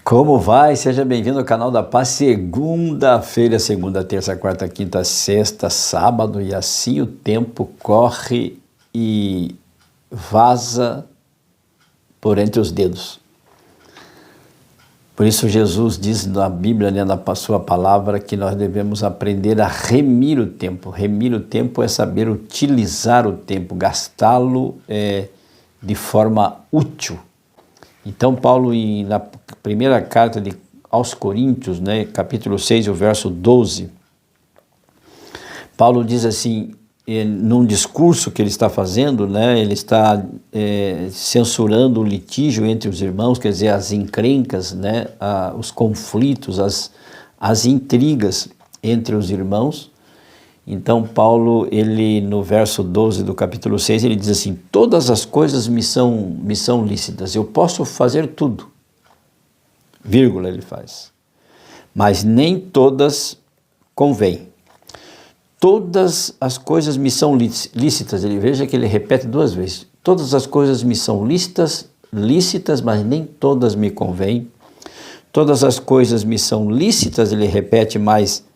Como vai? Seja bem-vindo ao canal da Paz. Segunda-feira, segunda, terça, quarta, quinta, sexta, sábado, e assim o tempo corre e vaza por entre os dedos. Por isso Jesus diz na Bíblia, na sua palavra, que nós devemos aprender a remir o tempo. Remir o tempo é saber utilizar o tempo, gastá-lo de forma útil. Então Paulo, na primeira carta aos Coríntios, capítulo 6, o verso 12, Paulo diz assim, num discurso que ele está fazendo, ele está censurando o litígio entre os irmãos, quer dizer, as encrencas, os conflitos, as intrigas entre os irmãos. Então Paulo, ele no verso 12 do capítulo 6, ele diz assim: todas as coisas me são lícitas, eu posso fazer tudo, vírgula ele faz, mas nem todas convêm. Todas as coisas me são lícitas, veja que ele repete duas vezes, todas as coisas me são lícitas, mas nem todas me convêm. Todas as coisas me são lícitas, ele repete, mas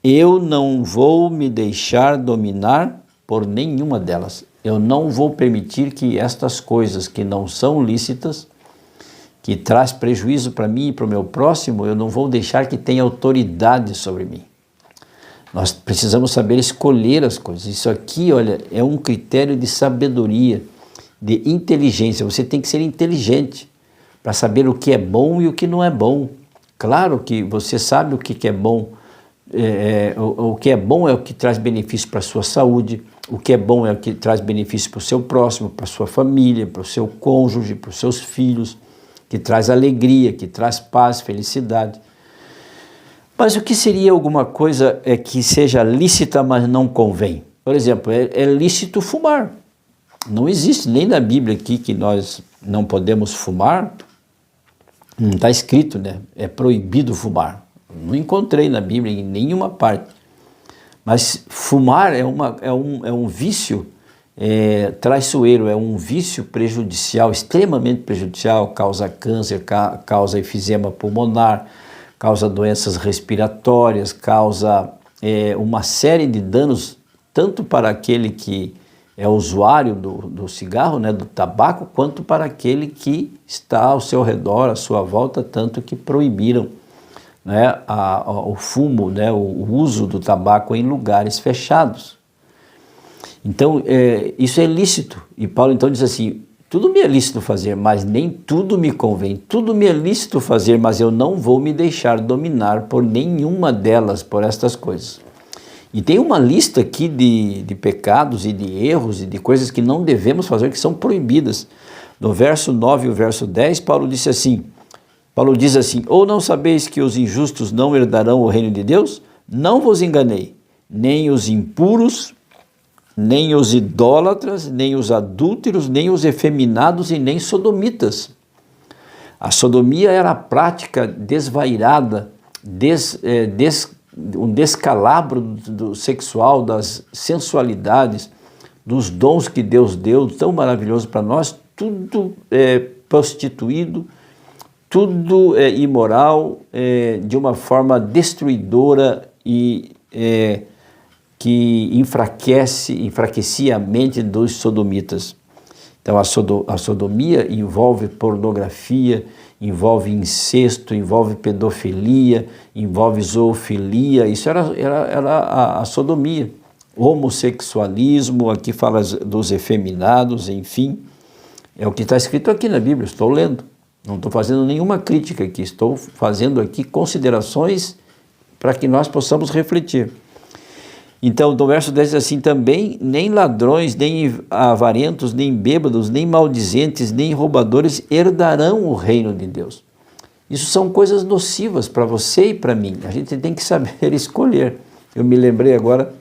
eu não vou me deixar dominar por nenhuma delas. Eu não vou permitir que estas coisas que não são lícitas, que traz prejuízo para mim e para o meu próximo, eu não vou deixar que tenha autoridade sobre mim. Nós precisamos saber escolher as coisas. Isso aqui, olha, é um critério de sabedoria, de inteligência. Você tem que ser inteligente para saber o que é bom e o que não é bom. Claro que você sabe o que é bom. O que é bom é o que traz benefício para a sua saúde, o que é bom é o que traz benefício para o seu próximo, para a sua família, para o seu cônjuge, para os seus filhos, que traz alegria, que traz paz, felicidade. Mas o que seria alguma coisa que seja lícita, mas não convém? Por exemplo, é lícito fumar. Não existe nem na Bíblia aqui que nós não podemos fumar. Não está escrito, é proibido fumar. Não encontrei na Bíblia em nenhuma parte. Mas fumar é um vício traiçoeiro, é um vício prejudicial, extremamente prejudicial, causa câncer, causa efisema pulmonar, causa doenças respiratórias, causa uma série de danos, tanto para aquele que é usuário do cigarro, do tabaco, quanto para aquele que está ao seu redor, à sua volta, tanto que proibiram o fumo, o uso do tabaco em lugares fechados. Então, isso é lícito. E Paulo então diz assim, tudo me é lícito fazer, mas nem tudo me convém. Tudo me é lícito fazer, mas eu não vou me deixar dominar por nenhuma delas, por estas coisas. E tem uma lista aqui de pecados e de erros e de coisas que não devemos fazer, que são proibidas. No verso 9 e o verso 10, Paulo diz assim, ou não sabeis que os injustos não herdarão o reino de Deus? Não vos enganei, nem os impuros, nem os idólatras, nem os adúlteros, nem os efeminados e nem sodomitas. A sodomia era a prática desvairada, um descalabro do sexual, das sensualidades, dos dons que Deus deu, tão maravilhoso para nós, tudo prostituído, tudo imoral, de uma forma destruidora e que enfraquecia a mente dos sodomitas. Então a sodomia envolve pornografia, envolve incesto, envolve pedofilia, envolve zoofilia, isso era a sodomia. Homossexualismo, aqui fala dos efeminados, enfim, é o que está escrito aqui na Bíblia, estou lendo. Não estou fazendo nenhuma crítica aqui, estou fazendo aqui considerações para que nós possamos refletir. Então, no verso 10 diz assim, também nem ladrões, nem avarentos, nem bêbados, nem maldizentes, nem roubadores herdarão o reino de Deus. Isso são coisas nocivas para você e para mim, a gente tem que saber escolher. Eu me lembrei agora,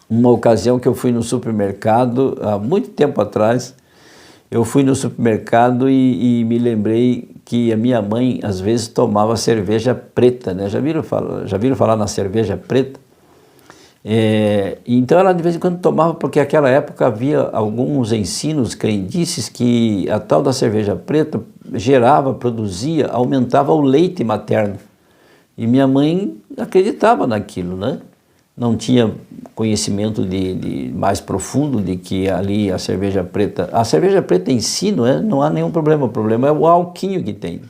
uma ocasião que eu fui no supermercado, há muito tempo atrás, eu fui no supermercado e me lembrei que a minha mãe, às vezes, tomava cerveja preta, Já viram falar na cerveja preta? Então ela de vez em quando tomava, porque naquela época havia alguns ensinos, crendices, que a tal da cerveja preta gerava, produzia, aumentava o leite materno. E minha mãe acreditava naquilo, né? Não tinha conhecimento mais profundo de que ali a cerveja preta em si não há nenhum problema, o problema é o alquinho que tem.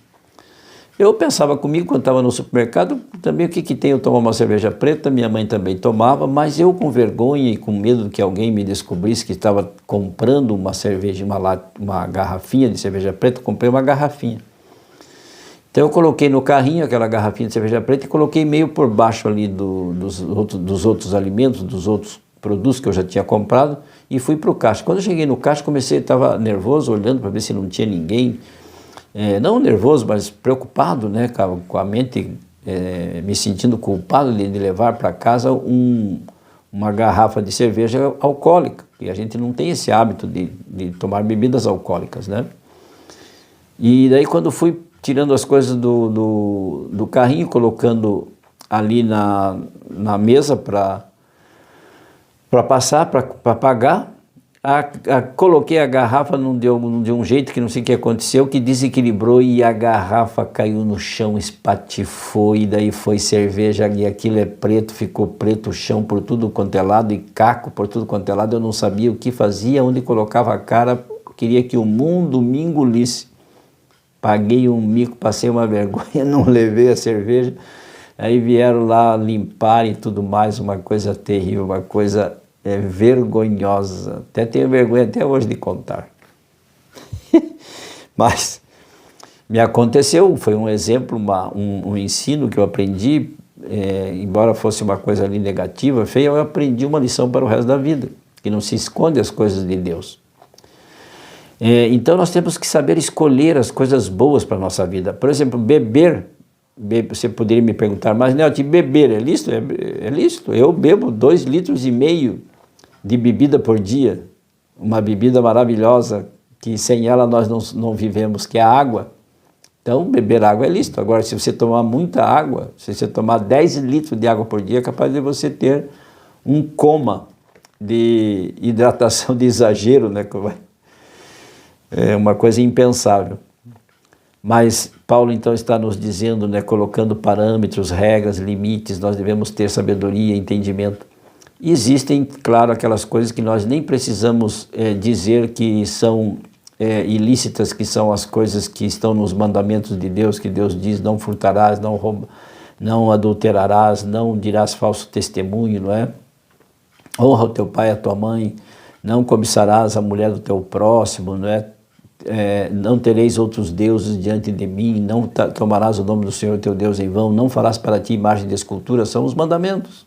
Eu pensava comigo, quando estava no supermercado, também o que tem eu tomar uma cerveja preta, minha mãe também tomava, mas eu com vergonha e com medo que alguém me descobrisse que estava comprando uma cerveja, uma garrafinha de cerveja preta, comprei uma garrafinha. Então eu coloquei no carrinho aquela garrafinha de cerveja preta e coloquei meio por baixo ali dos outros alimentos, dos outros produtos que eu já tinha comprado e fui para o caixa. Quando eu cheguei no caixa, estava nervoso, olhando para ver se não tinha ninguém. Não nervoso, mas preocupado, né, com a mente, me sentindo culpado de levar para casa uma garrafa de cerveja alcoólica, e a gente não tem esse hábito de tomar bebidas alcoólicas, né? E daí quando fui tirando as coisas do carrinho, colocando ali na mesa para passar, para pagar, coloquei a garrafa, não deu um jeito, que não sei o que aconteceu, que desequilibrou e a garrafa caiu no chão, espatifou, e daí foi cerveja, e aquilo é preto, ficou preto o chão por tudo quanto é lado, e caco por tudo quanto é lado. Eu não sabia o que fazia, onde colocava a cara, queria que o mundo me engolisse. Paguei um mico, passei uma vergonha, não levei a cerveja, aí vieram lá limpar e tudo mais, uma coisa terrível, uma coisa vergonhosa, até tenho vergonha até hoje de contar. Mas me aconteceu, foi um exemplo, um ensino que eu aprendi, embora fosse uma coisa ali negativa, feia, eu aprendi uma lição para o resto da vida, que não se esconde as coisas de Deus. Então nós temos que saber escolher as coisas boas para a nossa vida. Por exemplo, beber, você poderia me perguntar, mas Nelti, beber é lícito? É lícito. Eu bebo 2,5 litros de bebida por dia, uma bebida maravilhosa, que sem ela nós não vivemos, que é a água. Então, beber água é lícito. Agora, se você tomar muita água, se você tomar 10 litros de água por dia, é capaz de você ter um coma de hidratação de exagero, né? É uma coisa impensável. Mas Paulo então está nos dizendo, né, colocando parâmetros, regras, limites, nós devemos ter sabedoria, entendimento. E existem, claro, aquelas coisas que nós nem precisamos dizer que são ilícitas, que são as coisas que estão nos mandamentos de Deus, que Deus diz: não furtarás, não adulterarás, não dirás falso testemunho, não é? Honra o teu pai e a tua mãe, não cobiçarás a mulher do teu próximo, não é? Não tereis outros deuses diante de mim, não tomarás o nome do Senhor teu Deus em vão, não farás para ti imagem de escultura, são os mandamentos.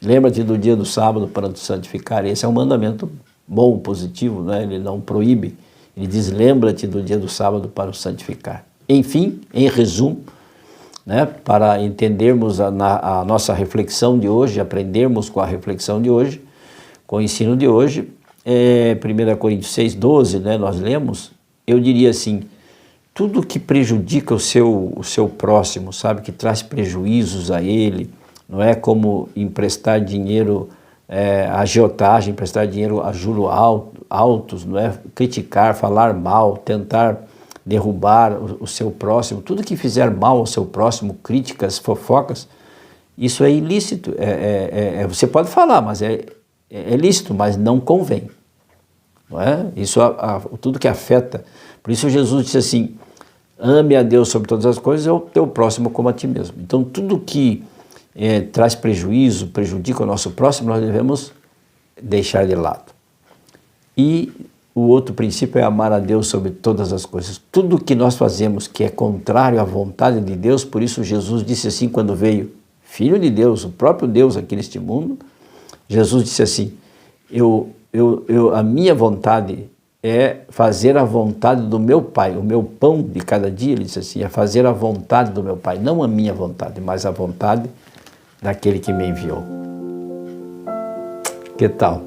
Lembra-te do dia do sábado para te santificar. Esse é um mandamento bom, positivo, né? Ele não proíbe. Ele diz: lembra-te do dia do sábado para o santificar. Enfim, em resumo, né, para entendermos a nossa reflexão de hoje, aprendermos com a reflexão de hoje, com o ensino de hoje, 1 Coríntios 6,12, né, nós lemos, eu diria assim: tudo que prejudica o seu próximo, sabe, que traz prejuízos a ele, não é, como emprestar dinheiro, agiotagem, emprestar dinheiro a juros altos, não é, criticar, falar mal, tentar derrubar o seu próximo, tudo que fizer mal ao seu próximo, críticas, fofocas, isso é ilícito. Você pode falar, mas é lícito, mas não convém. Não é? Isso, tudo que afeta. Por isso Jesus disse assim: ame a Deus sobre todas as coisas e o teu próximo como a ti mesmo. Então tudo que traz prejuízo, prejudica o nosso próximo, nós devemos deixar de lado. E o outro princípio é amar a Deus sobre todas as coisas. Tudo que nós fazemos que é contrário à vontade de Deus, por isso Jesus disse assim quando veio, Filho de Deus, o próprio Deus aqui neste mundo, Jesus disse assim: a minha vontade é fazer a vontade do meu Pai, o meu pão de cada dia, ele disse assim, é fazer a vontade do meu Pai, não a minha vontade, mas a vontade daquele que me enviou. Que tal?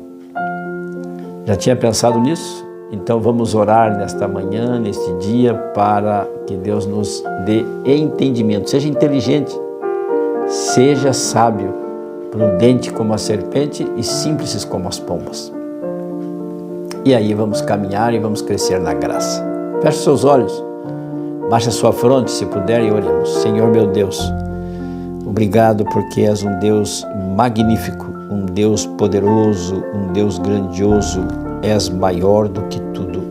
Já tinha pensado nisso? Então vamos orar nesta manhã, neste dia, para que Deus nos dê entendimento. Seja inteligente, seja sábio, prudente como a serpente e simples como as pombas. E aí vamos caminhar e vamos crescer na graça. Feche seus olhos, baixe a sua fronte se puder e oremos. Senhor meu Deus, obrigado porque és um Deus magnífico, um Deus poderoso, um Deus grandioso, és maior do que tudo,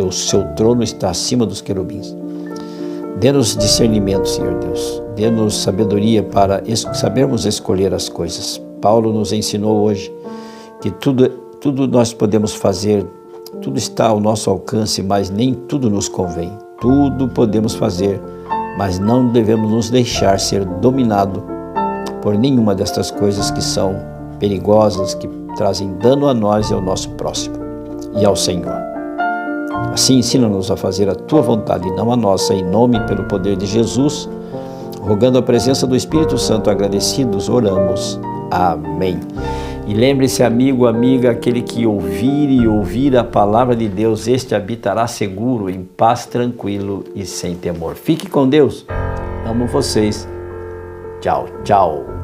o seu trono está acima dos querubins. Dê-nos discernimento, Senhor Deus, dê-nos sabedoria para sabermos escolher as coisas. Paulo nos ensinou hoje que tudo nós podemos fazer, tudo está ao nosso alcance, mas nem tudo nos convém. Tudo podemos fazer, mas não devemos nos deixar ser dominado por nenhuma destas coisas que são perigosas, que trazem dano a nós e ao nosso próximo e ao Senhor. Assim, ensina-nos a fazer a Tua vontade e não a nossa, em nome e pelo poder de Jesus, rogando a presença do Espírito Santo, agradecidos, oramos. Amém. E lembre-se, amigo, amiga, aquele que ouvir a palavra de Deus, este habitará seguro, em paz, tranquilo e sem temor. Fique com Deus. Amo vocês. Tchau, tchau.